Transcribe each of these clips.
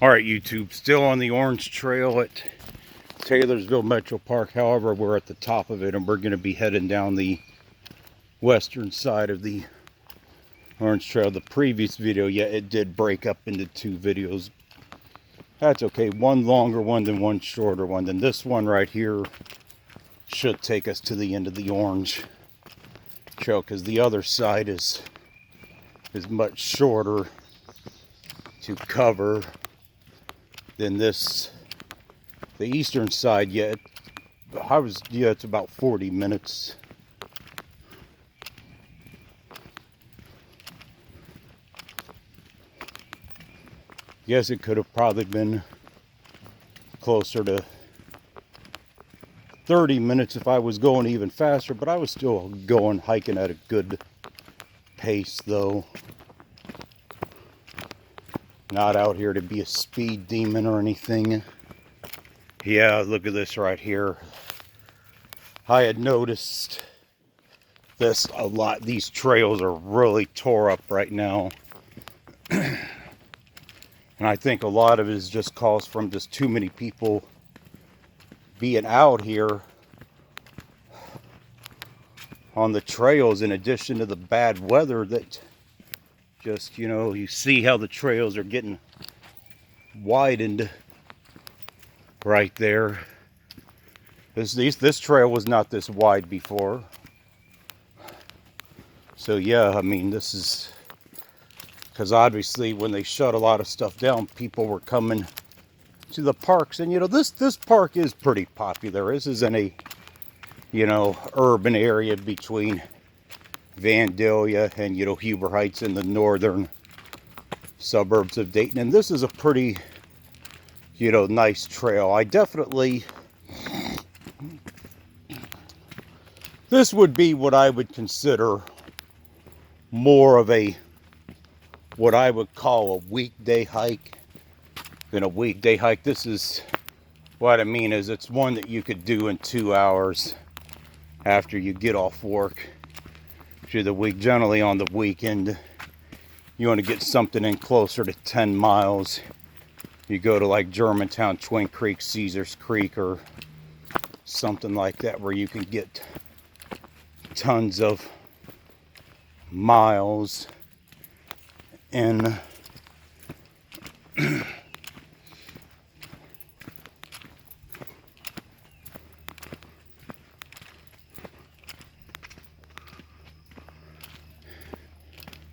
Alright, YouTube, still on the Orange Trail at Taylorsville MetroPark. However, we're at the top of it and we're going to be heading down the western side of the Orange Trail. The previous video, yeah, it did break up into two videos. That's okay. One longer one than one shorter one. Then this one right here should take us to the end of the Orange Trail, because the other side is much shorter to cover than this. The eastern side, yeah, it's about 40 minutes. Yes, it could have probably been closer to 30 minutes if I was going even faster, but I was still going hiking at a good pace though. Not out here to be a speed demon or anything. Yeah, look at this right here. I had noticed this a lot. These trails are really tore up right now. And I think a lot of it is just caused from just too many people being out here on the trails, in addition to the bad weather that just, you know, you see how the trails are getting widened right there. This trail was not this wide before. So yeah, I mean, this is because obviously when they shut a lot of stuff down, people were coming to the parks. And you know, this park is pretty popular. This is in a, you know, urban area between Vandalia and, you know, Huber Heights in the northern suburbs of Dayton. And this is a pretty, you know, nice trail. I definitely, this would be what I would consider more of a, what I would call a weekday hike than a weekday hike. This is, what I mean is, it's one that you could do in 2 hours after you get off work through the week. Generally on the weekend, you want to get something in closer to 10 miles. You go to like Germantown, Twin Creek, Caesars Creek, or something like that, where you can get tons of miles in.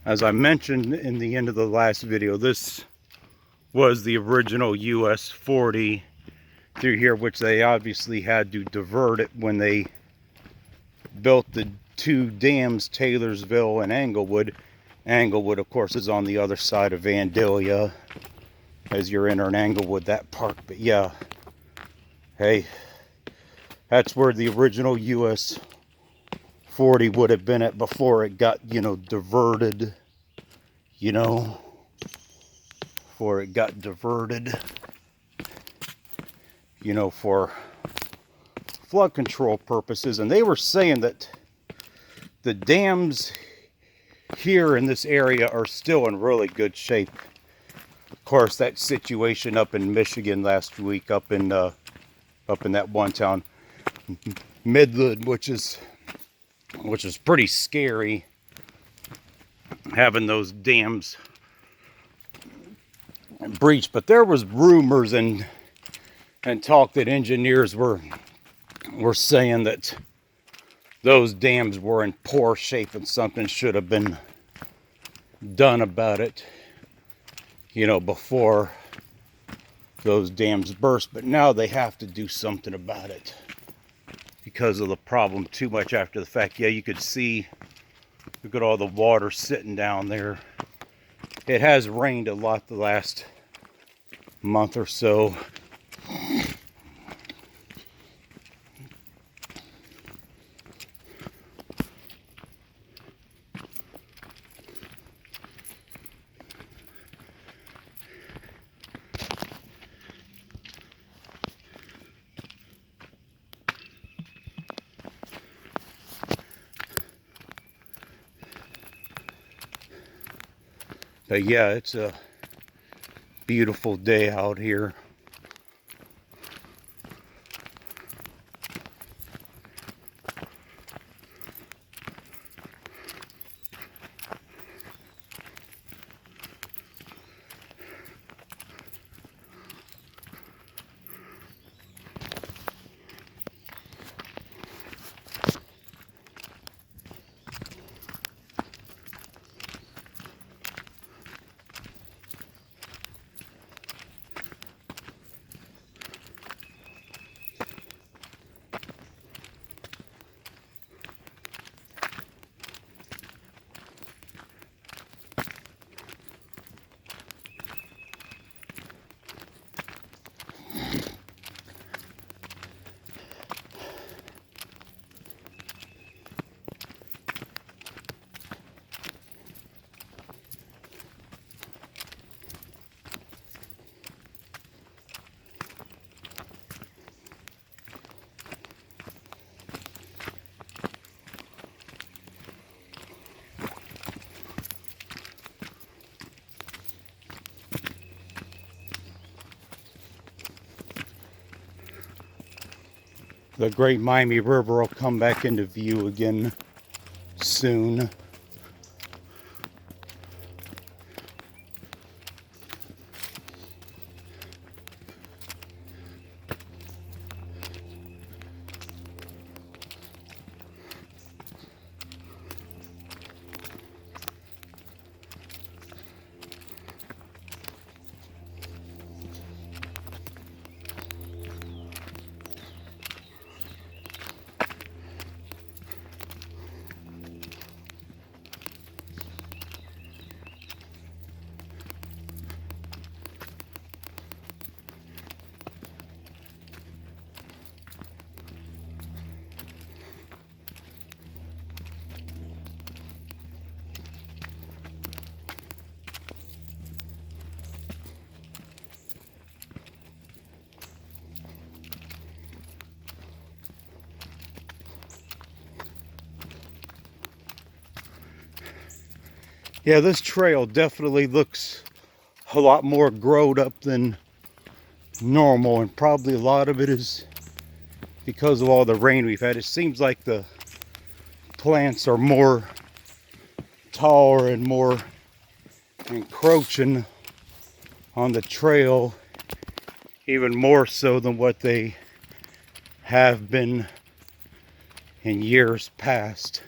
As I mentioned in the end of the last video, this was the original US 40 through here, which they obviously had to divert it when they built the two dams, Taylorsville and Englewood. Englewood, of course, is on the other side of Vandalia as you're entering Englewood, that park. But yeah, hey, that's where the original US 40 would have been at before it got, you know, diverted, you know, before it got diverted, you know, for flood control purposes. And they were saying that the dams here in this area are still in really good shape. Of course, that situation up in Michigan last week, up in that one town, Midland, which is pretty scary, having those dams breached. But there was rumors and talk that engineers were saying that those dams were in poor shape and something should have been done about it, you know, before those dams burst. But now they have to do something about it because of the problem too much after the fact. Yeah, you could see, look at all the water sitting down there. It has rained a lot the last month or so. But yeah, it's a beautiful day out here. The Great Miami River will come back into view again soon. Yeah, this trail definitely looks a lot more growed up than normal, and probably a lot of it is because of all the rain we've had. It seems like the plants are more taller and more encroaching on the trail, even more so than what they have been in years past.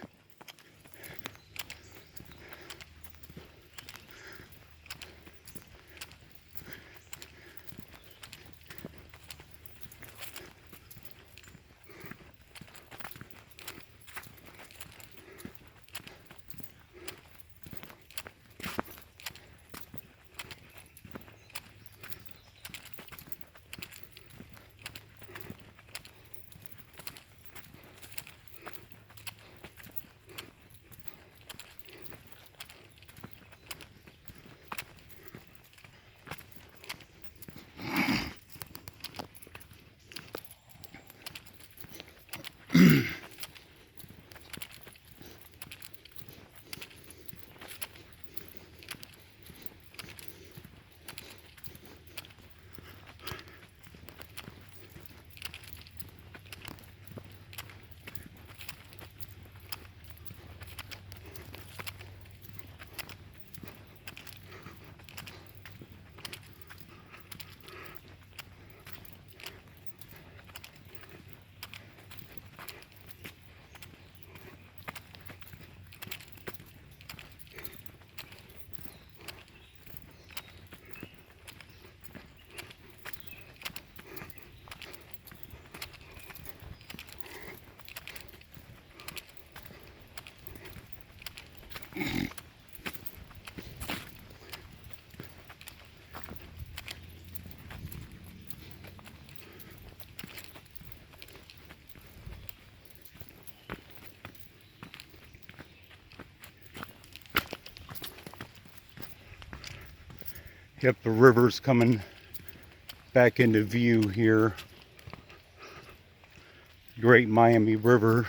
Yep, the river's coming back into view here. Great Miami River.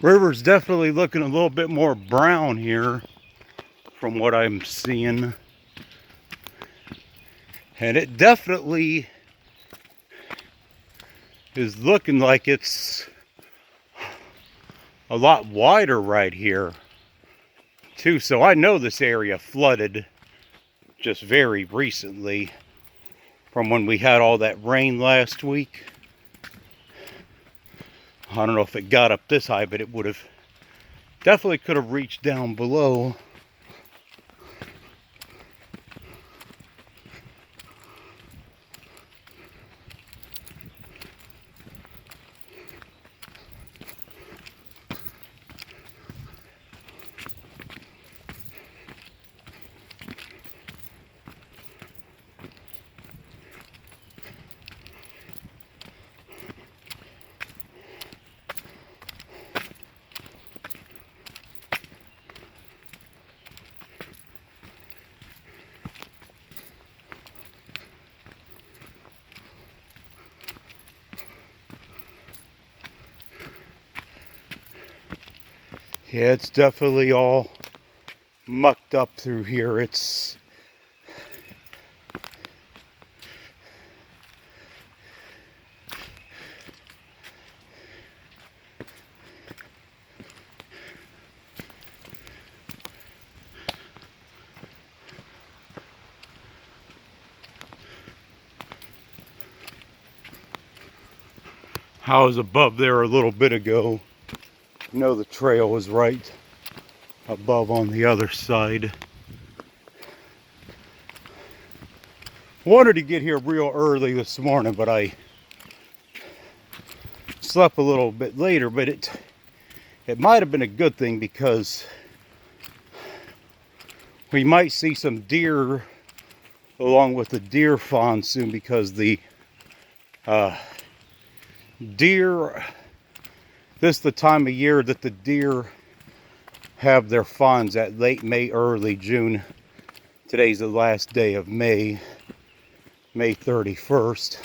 River's definitely looking a little bit more brown here from what I'm seeing. And it definitely is looking like it's a lot wider right here too. So I know this area flooded just very recently from when we had all that rain last week. I don't know if it got up this high, but it would have definitely could have reached down below. Yeah, it's definitely all mucked up through here. It's I was above there a little bit ago. You know, the trail was right above on the other side. Wanted to get here real early this morning, but I slept a little bit later. But it might have been a good thing, because we might see some deer along with the deer fawn soon, because the deer, this is the time of year that the deer have their fawns, at late May, early June. Today's the last day of May, May 31st.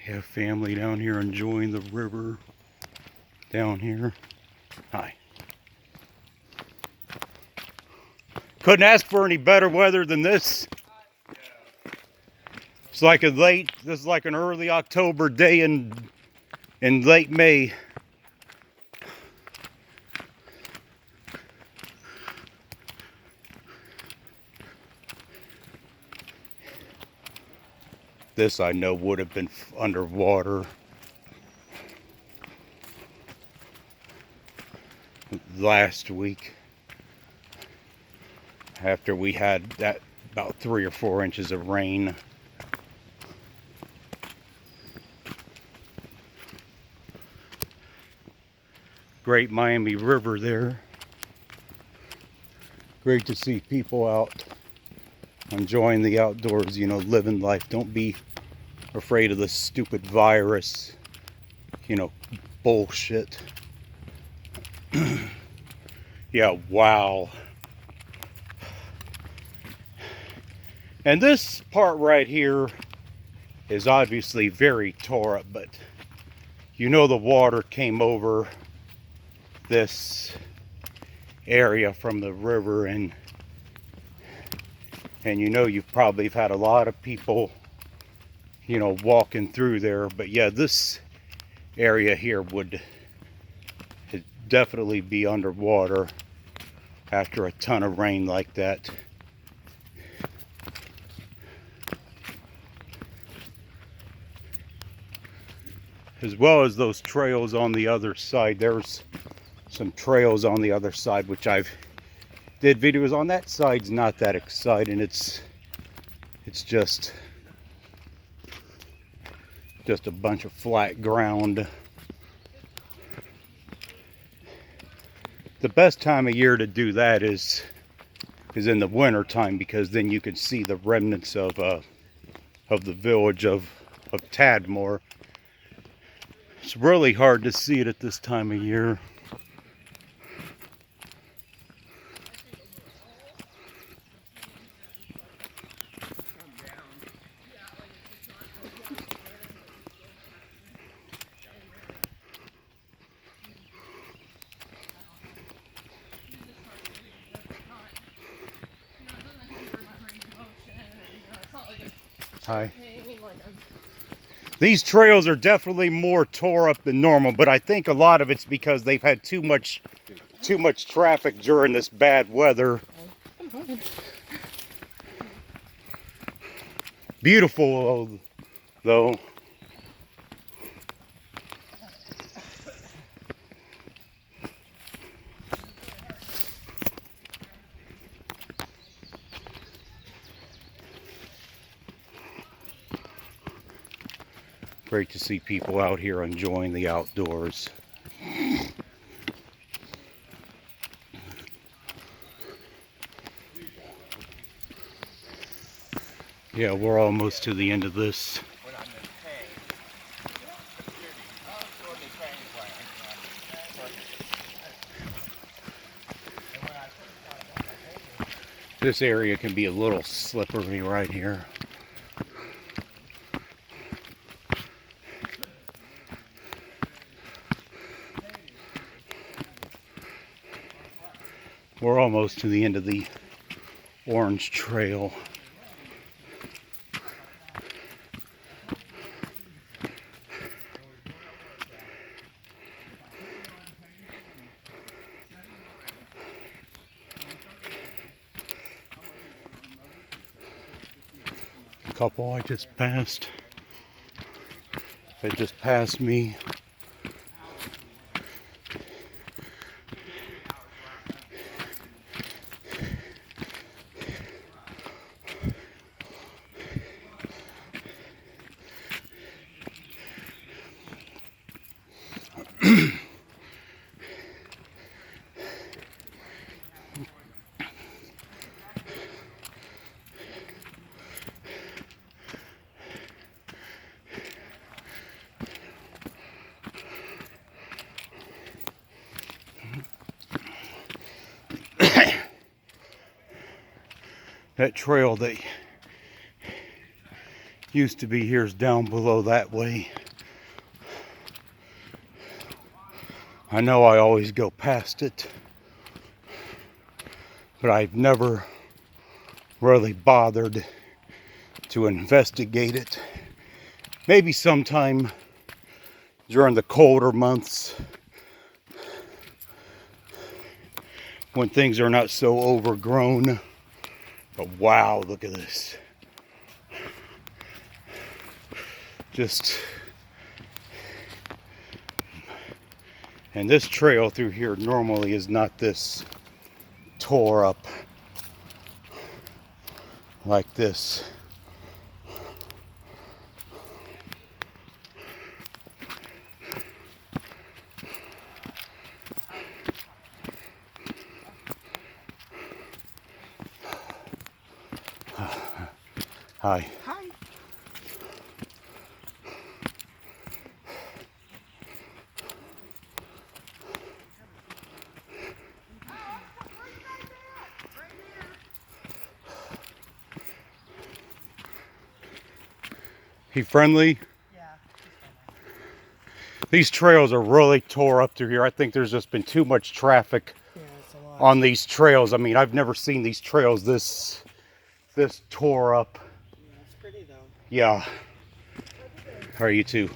Have family down here enjoying the river down here. Hi. Couldn't ask for any better weather than this. It's like this is like an early October day in late May. This I know would have been underwater last week, after we had that about 3 or 4 inches of rain. Great Miami River there. Great to see people out enjoying the outdoors, you know, living life. Don't be afraid of this stupid virus, you know, bullshit. Yeah, wow. And this part right here is obviously very tore up, but you know the water came over this area from the river, and you know, you've probably had a lot of people, you know, walking through there. But yeah, this area here would definitely be underwater after a ton of rain like that. as well as those trails on the other side. There's some trails on the other side, which I've did videos on. That side's not that exciting. It's just a bunch of flat ground. The best time of year to do that is in the winter time, because then you can see the remnants of the village of Tadmore. It's really hard to see it at this time of year. Hi. These trails are definitely more tore up than normal, but I think a lot of it's because they've had too much traffic during this bad weather. Beautiful though. Great to see people out here enjoying the outdoors. Yeah, we're almost to the end of this. This area can be a little slippery right here. We're almost to the end of the Orange Trail. A couple I just passed. They just passed me. That trail that used to be here is down below that way. I know I always go past it, but I've never really bothered to investigate it. Maybe sometime during the colder months when things are not so overgrown. But wow, look at this. And this trail through here normally is not this tore up like this. Hi. Hi. He friendly? Yeah. These trails are really tore up through here. I think there's just been too much traffic on these trails. I mean, I've never seen these trails this tore up. Yeah, it's pretty though. Yeah. How are you too?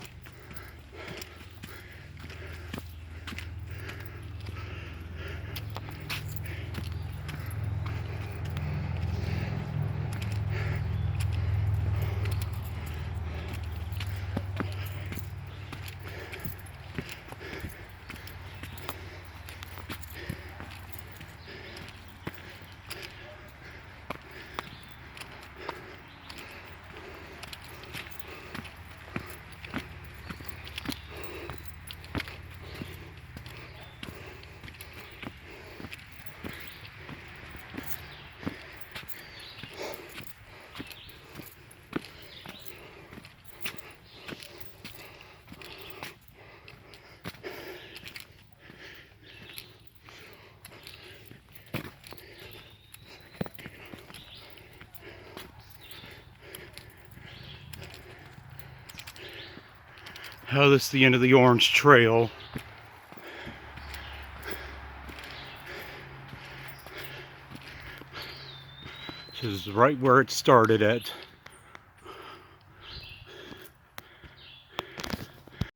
Oh, this is the end of the Orange Trail. This is right where it started at.